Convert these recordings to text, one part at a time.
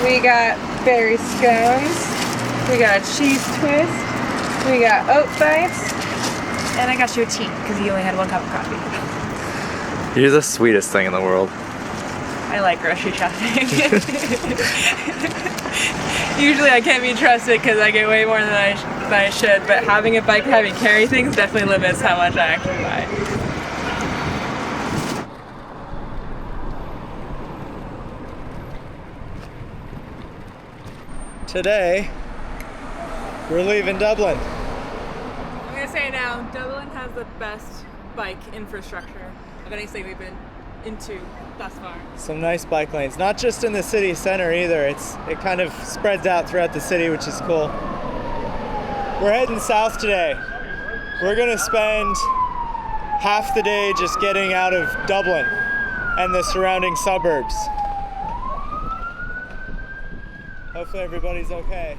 We got berry scones. We got a cheese twist. We got oat bites. And I got you a tea because you only had 1 cup of coffee. You're the sweetest thing in the world. I like grocery shopping. Usually I can't be trusted because I get way more than I should, but having a bike having carry things definitely limits how much I actually buy. Today, we're leaving Dublin. I'm gonna say now, Dublin has the best bike infrastructure of any city we've been into thus far. Some nice bike lanes, not just in the city center either. It kind of spreads out throughout the city, which is cool. We're heading south today. We're gonna spend half the day just getting out of Dublin and the surrounding suburbs. Hopefully everybody's okay.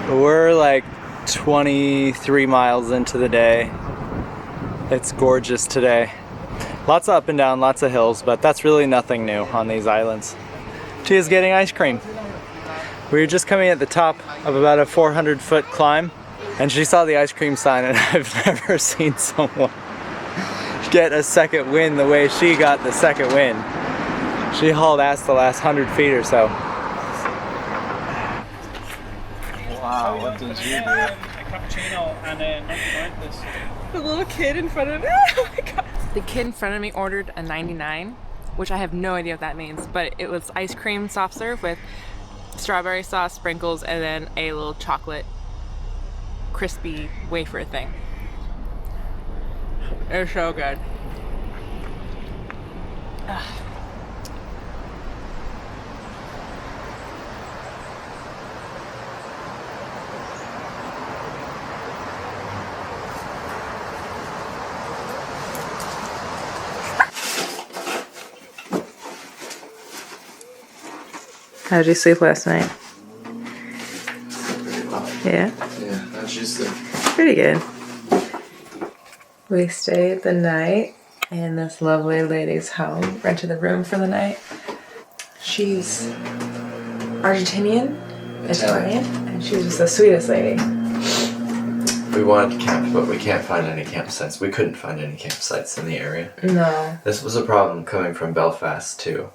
We're like 23 miles into the day. It's gorgeous today. Lots of up and down, lots of hills, but that's really nothing new on these islands. Tia's getting ice cream. We were just coming at the top of about a 400-foot climb, and she saw the ice cream sign, and I've never seen someone get a second win the way she got the second win. She hauled ass the last 100 feet or so. Wow, what did you do? A cappuccino and a 99 this. The little kid in front of me. Oh my god. The kid in front of me ordered a 99, which I have no idea what that means, but it was ice cream soft serve with strawberry sauce, sprinkles, and then a little chocolate crispy wafer thing. It was so good. Ugh. How did you sleep last night? Yeah? Yeah, how'd you sleep? Pretty good. We stayed the night in this lovely lady's home, rented the room for the night. She's Argentinian, Italian, and she was just the sweetest lady. We wanted to camp, but we can't find any campsites. We couldn't find any campsites in the area. No. This was a problem coming from Belfast to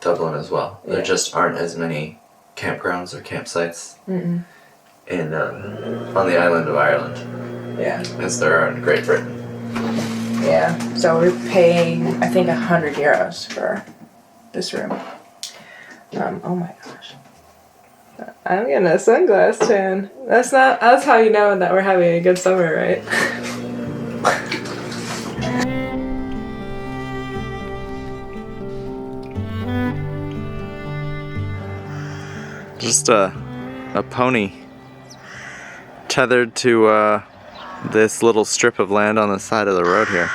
Dublin as well. There just aren't as many campgrounds or campsites in on the island of Ireland as there are in Great Britain. Yeah, so we're paying, I think, €100 for this room. Oh my gosh. I'm getting a sunglass tan. That's how you know that we're having a good summer, right? Just a pony tethered to this little strip of land on the side of the road here.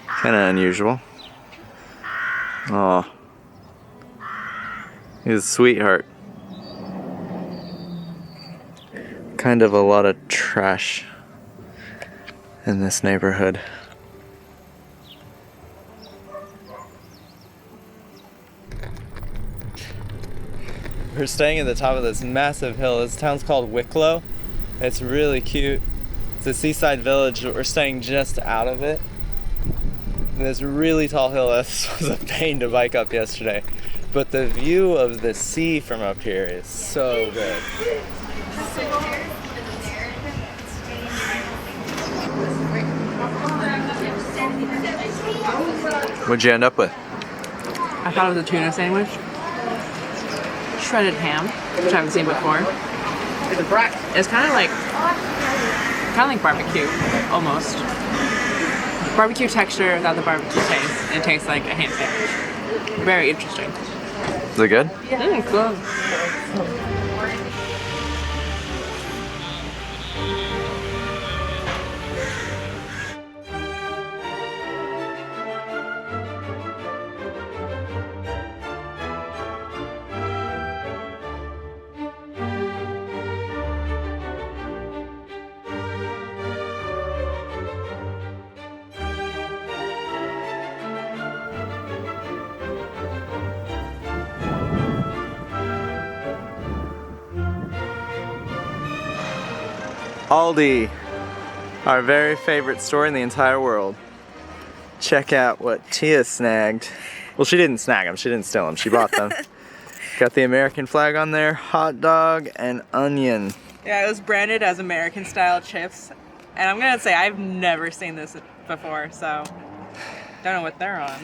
Kind of unusual. Oh, he's a sweetheart. Kind of a lot of trash in this neighborhood. We're staying at the top of this massive hill. This town's called Wicklow. It's really cute. It's a seaside village, but we're staying just out of it. And this really tall hill, this was a pain to bike up yesterday. But the view of the sea from up here is so good. What'd you end up with? I thought it was a tuna sandwich. Shredded ham, which I haven't seen before. It's kind of like barbecue, almost. Barbecue texture without the barbecue taste. It tastes like a ham sandwich. Very interesting. Is it good? Cool. Aldi, our very favorite store in the entire world. Check out what Tia snagged. Well, she didn't snag them, she didn't steal them, she bought them. Got the American flag on there, hot dog and onion. Yeah, it was branded as American style chips. And I'm gonna say I've never seen this before, so don't know what they're on.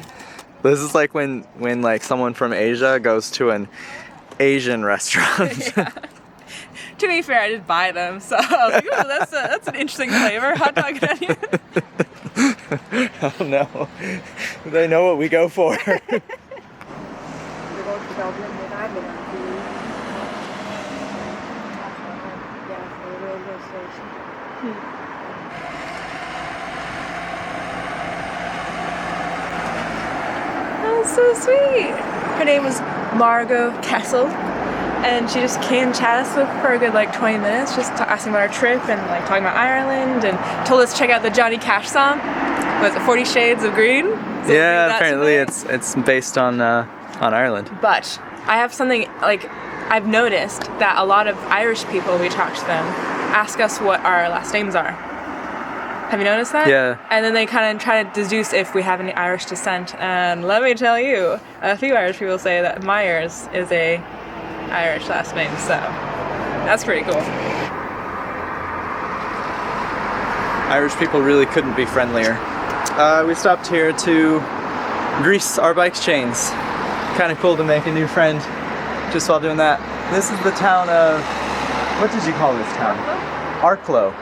This is like when like someone from Asia goes to an Asian restaurant. Yeah. To be fair, I did buy them, so I was like, ooh, that's an interesting flavor, hot dog and onion. Oh no, they know what we go for. We go to Dublin with Ireland. Yeah, the railway station. That's so sweet. Her name was Margot Kessel, and she just came and chatted us with for a good like 20 minutes, just asking about our trip and like talking about Ireland, and told us to check out the Johnny Cash song. Was it 40 Shades of Green? So yeah, apparently it's based on Ireland. But I have something, like, I've noticed that a lot of Irish people, we talk to them, ask us what our last names are. Have you noticed that? Yeah. And then they kind of try to deduce if we have any Irish descent. And let me tell you, a few Irish people say that Myers is a Irish last name, so that's pretty cool. Irish people really couldn't be friendlier. We stopped here to grease our bike chains. Kind of cool to make a new friend just while doing that. This is the town of, what did you call this town? Arklow.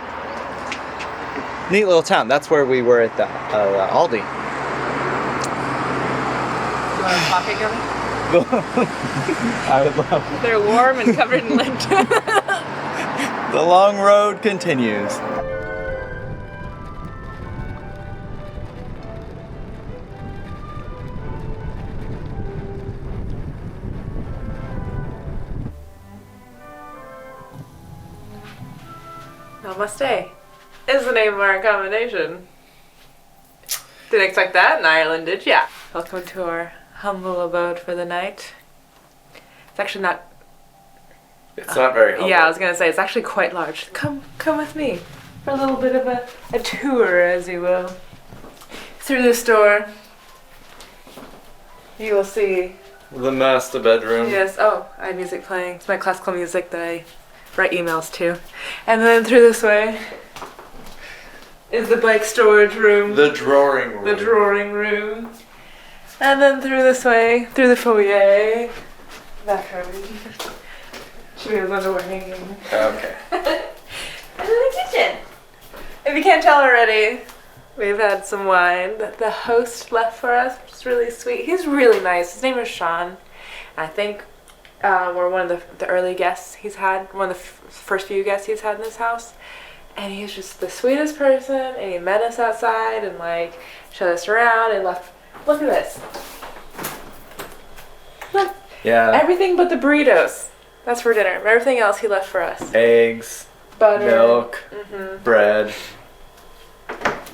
Neat little town. That's where we were at the Aldi. You want a pocket gummy? I would love. They're warm and covered in lint. The long road continues. Namaste is the name of our accommodation. Didn't expect that in Ireland, did ya? Welcome to our humble abode for the night. It's actually not... It's not very humble. Yeah, I was gonna say, it's actually quite large. Come with me for a little bit of a tour, as you will. Through this door, you will see... The master bedroom. Yes, oh, I have music playing. It's my classical music that I write emails to. And then through this way is the bike storage room. The drawing room. The drawing room. And then through this way, through the foyer, bathroom. Cheveyo's underwear hanging. Okay. And then the kitchen. If you can't tell already, we've had some wine that the host left for us, which is really sweet. He's really nice. His name is Sean. I think we're one of the early guests he's had, one of the first few guests he's had in this house. And he's just the sweetest person, and he met us outside and like showed us around and left. Look at this. Look. Yeah. Everything but the burritos. That's for dinner. Everything else he left for us. Eggs. Butter. Milk. Mm-hmm. Bread.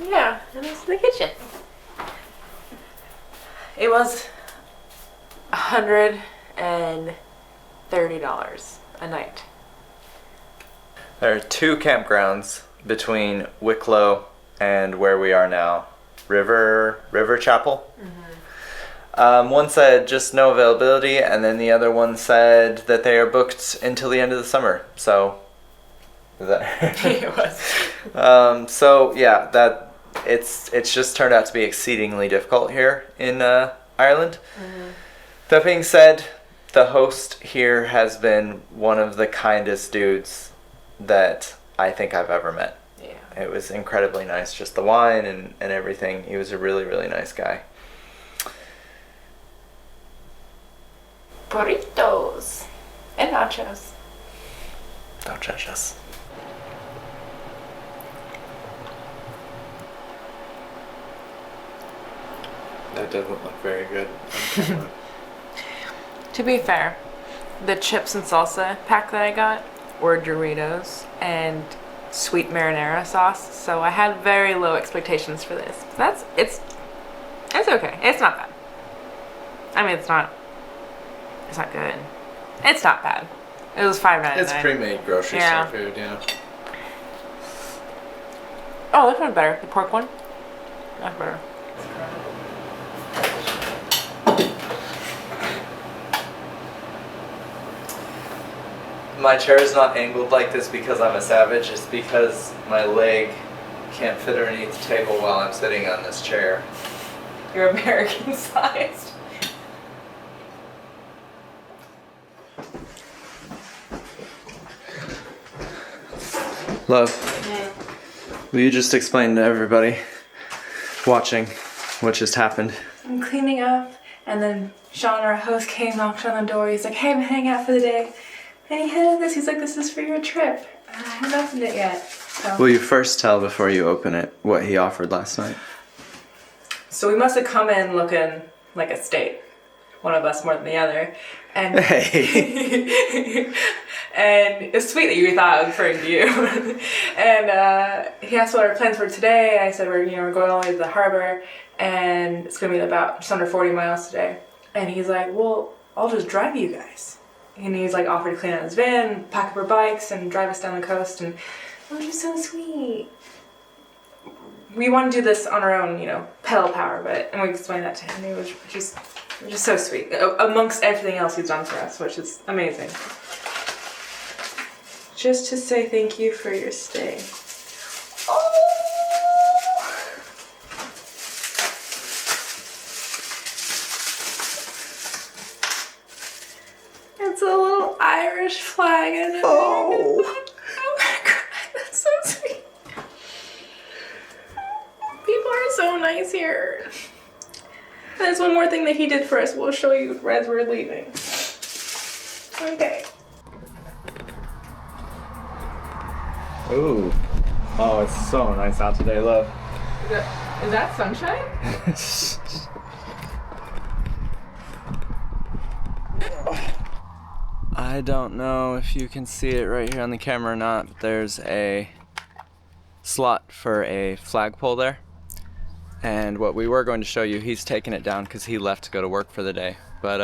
Yeah, and it's the kitchen. It was $130 a night. There are two campgrounds between Wicklow and where we are now. River Chapel. Mm-hmm. One said just no availability, and then the other one said that they are booked until the end of the summer. So, is that? It was. So yeah, it's just turned out to be exceedingly difficult here in Ireland. That being said, the host here has been one of the kindest dudes that I think I've ever met. Yeah. It was incredibly nice, just the wine and everything. He was a really, really nice guy. Burritos and nachos. Don't judge us. That doesn't look very good on camera. To be fair, the chips and salsa pack that I got were Doritos and sweet marinara sauce, so I had very low expectations for this. It's okay. It's not bad. I mean, it's not good. It's not bad. It was $5.99. It's pre-made grocery store food, yeah. Oh, this one's better. The pork one. That's better. My chair is not angled like this because I'm a savage. It's because my leg can't fit underneath the table while I'm sitting on this chair. You're American sized. Love, will you just explain to everybody watching what just happened? I'm cleaning up, and then Sean, our host, came, knocked on the door. He's like, "Hey, I'm hanging out for the day." And he handed this. He's like, "This is for your trip." I haven't opened it yet. So. Will you first tell before you open it what he offered last night? So we must have come in looking like a state. One of us more than the other. And Hey. and it's sweet that you thought I was referring to you. And he asked what our plans were today. I said we're going all the way to the harbor, and it's gonna be about just under 40 miles today. And he's like, "Well, I'll just drive you guys." And he's like offered to clean out his van, pack up our bikes, and drive us down the coast. And it was just so sweet. We want to do this on our own, pedal power, and we explained that to him. It was just so sweet. Amongst everything else he's done for us, which is amazing. Just to say thank you for your stay. Oh! It's a little Irish flag in it. Oh my god, that's so sweet. People are so nice here. There's one more thing that he did for us. We'll show you as we're leaving. Okay. Ooh. Oh, it's so nice out today, love. Is that sunshine? I don't know if you can see it right here on the camera or not, but there's a slot for a flagpole there. And what we were going to show you, he's taken it down because he left to go to work for the day. But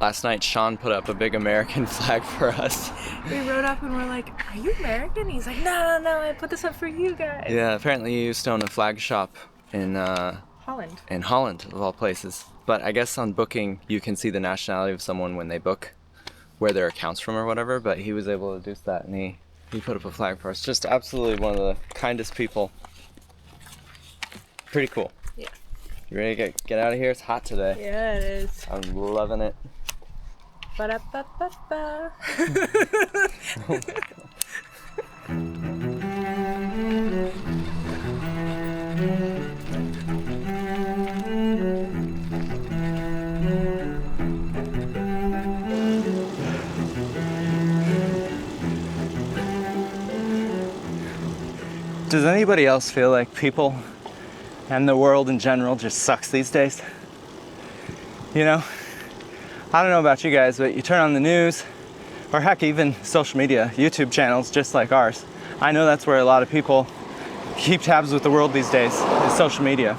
last night, Sean put up a big American flag for us. We rode up and we're like, "Are you American?" He's like, No, I put this up for you guys. Yeah, apparently he used to own a flag shop in Holland. In Holland, of all places. But I guess on booking, you can see the nationality of someone when they book, where their account's from or whatever. But he was able to do that, and he put up a flag for us. Just absolutely one of the kindest people. Pretty cool. Yeah. You ready to get out of here? It's hot today. Yeah, it is. I'm loving it. Ba-da-ba-ba-ba. Does anybody else feel like people and the world in general just sucks these days? I don't know about you guys, but you turn on the news, or heck, even social media, YouTube channels just like ours. I know that's where a lot of people keep tabs with the world these days, is social media.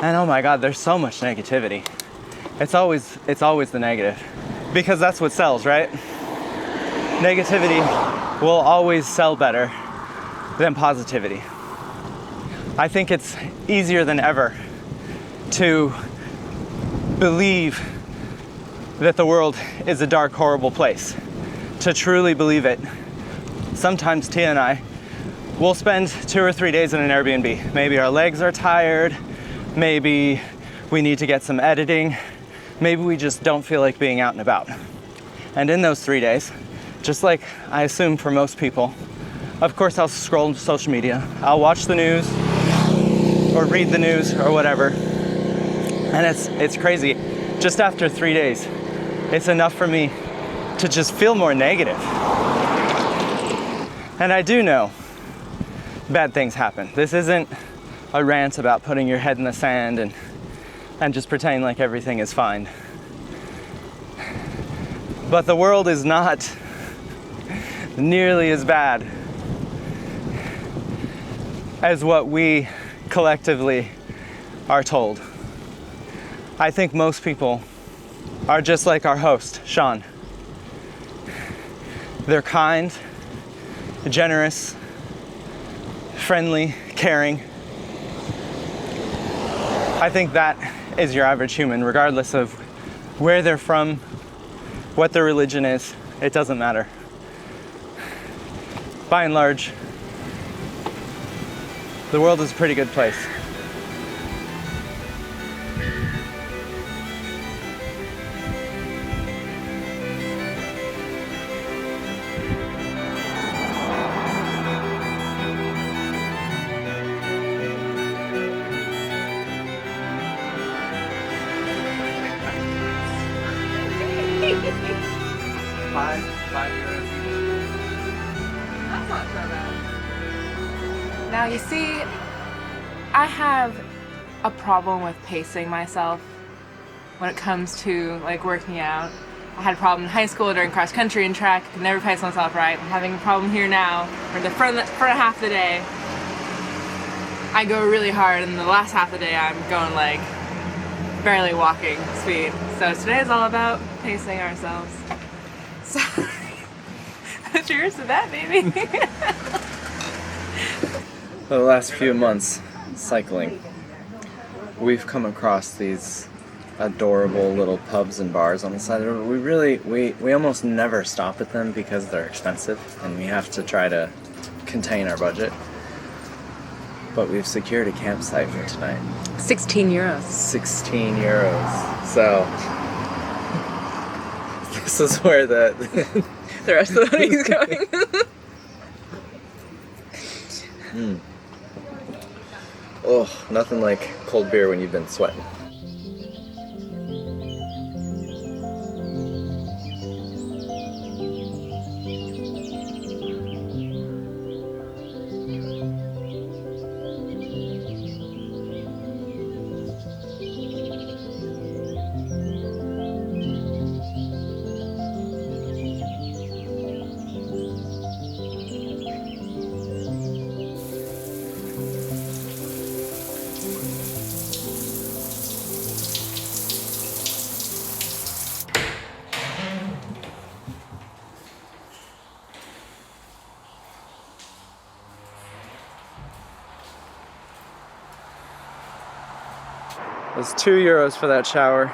And oh my God, there's so much negativity. It's always the negative, because that's what sells, right? Negativity will always sell better than positivity. I think it's easier than ever to believe that the world is a dark, horrible place. To truly believe it. Sometimes Tia and I we'll spend 2 or 3 days in an Airbnb. Maybe our legs are tired, maybe we need to get some editing, maybe we just don't feel like being out and about. And in those 3 days, just like I assume for most people, of course I'll scroll social media, I'll watch the news or read the news or whatever. And it's crazy. Just after 3 days, it's enough for me to just feel more negative. And I do know bad things happen. This isn't a rant about putting your head in the sand and just pretending like everything is fine. But the world is not nearly as bad as what we collectively are told. I think most people are just like our host, Sean. They're kind, generous, friendly, caring. I think that is your average human, regardless of where they're from, what their religion is. It doesn't matter. By and large, the world is a pretty good place. Five euros. That's not so bad. Now you see, I have a problem with pacing myself when it comes to like working out. I had a problem in high school during cross country and track. Could never pace myself right. I'm having a problem here now. For the front half of the day, I go really hard, and the last half of the day, I'm going like barely walking speed. So today is all about pacing ourselves. Sorry. Cheers to that, baby. For the last few months cycling, we've come across these adorable little pubs and bars on the side of the road. We almost never stop at them because they're expensive and we have to try to contain our budget. But we've secured a campsite for tonight. 16 euros. 16 euros. So this is where the rest of the money's going. Oh, nothing like cold beer when you've been sweating. It was 2 euros for that shower.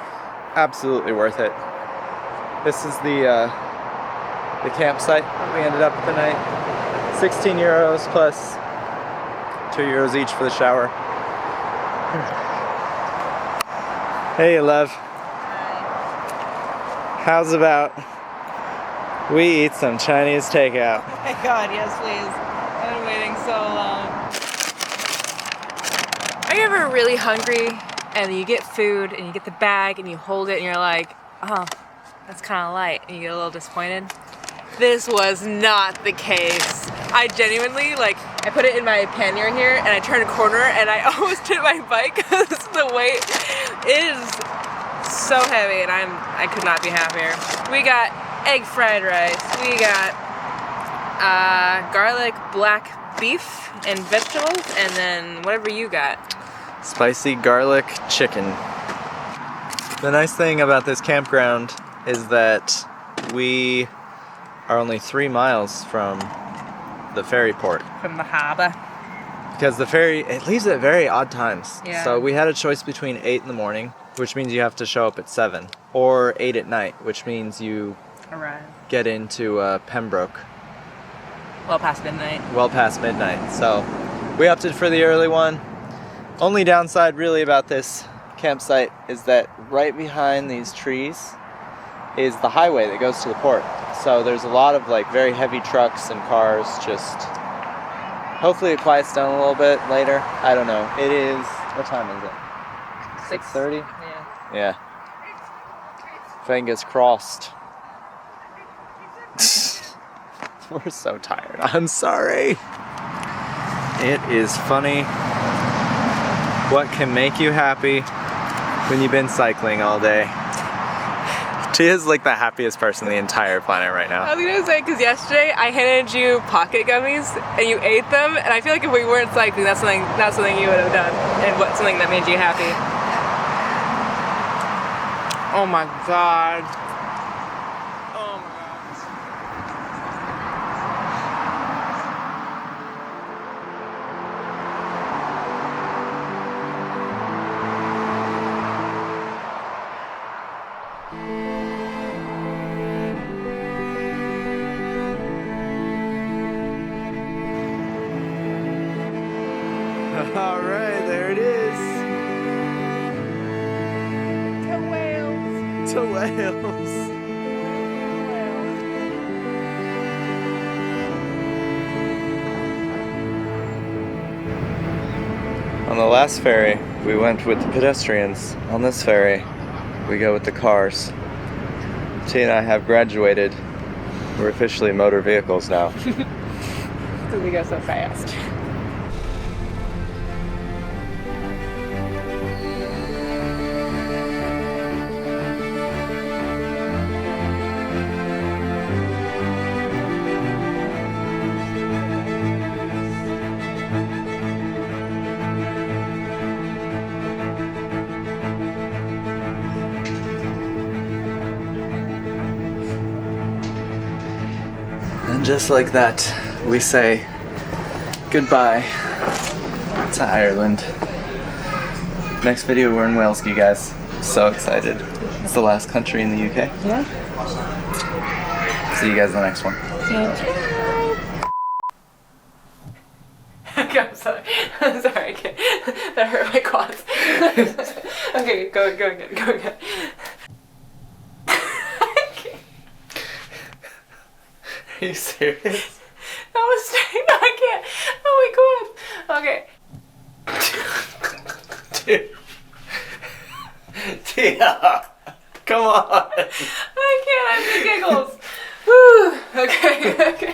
Absolutely worth it. This is the campsite that we ended up at the night. 16 euros plus 2 euros each for the shower. Hey, love. How's about we eat some Chinese takeout? Oh my god, yes please. I've been waiting so long. Are you ever really hungry and you get food and you get the bag and you hold it and you're like, oh, that's kind of light, and you get a little disappointed? This was not the case. I genuinely, like, I put it in my pannier here and I turned a corner and I almost hit my bike because the weight is so heavy and I could not be happier. We got egg fried rice, we got garlic black beef and vegetables, and then whatever you got. Spicy garlic chicken. The nice thing about this campground is that we are only 3 miles from the ferry port. From the harbor. Because the ferry, it leaves at very odd times. Yeah. So we had a choice between 8 in the morning, which means you have to show up at 7, or 8 at night, which means you Arrive. get into Pembroke Well past midnight. well past midnight. So we opted for the early one. Only downside really about this campsite is that right behind these trees is the highway that goes to the port. So there's a lot of like very heavy trucks and cars. Just hopefully it quiets down a little bit later. I don't know. It is, what time is it? 6:30? Yeah. Yeah. Fingers crossed. We're so tired. I'm sorry. It is funny. What can make you happy when you've been cycling all day? Tia's like the happiest person on the entire planet right now. I was gonna say, because yesterday I handed you pocket gummies and you ate them, and I feel like if we weren't cycling, that's something you would have done, and something that made you happy. Oh my god. Oh my god. All right, there it is. To Wales. To Wales. On the last ferry, we went with the pedestrians. On this ferry, we go with the cars. Tia and I have graduated. We're officially motor vehicles now. Because we go so fast. And just like that, we say goodbye to Ireland. Next video, we're in Wales, you guys. So excited. It's the last country in the UK. Yeah. See you guys in the next one. Okay, I'm sorry. I'm sorry, I can't. That hurt my quads. Okay, go again. Are you serious? That was straight. No, I can't. Oh my god. Okay. Dude. Tia, come on. I can't. I have the giggles. Whew. Okay.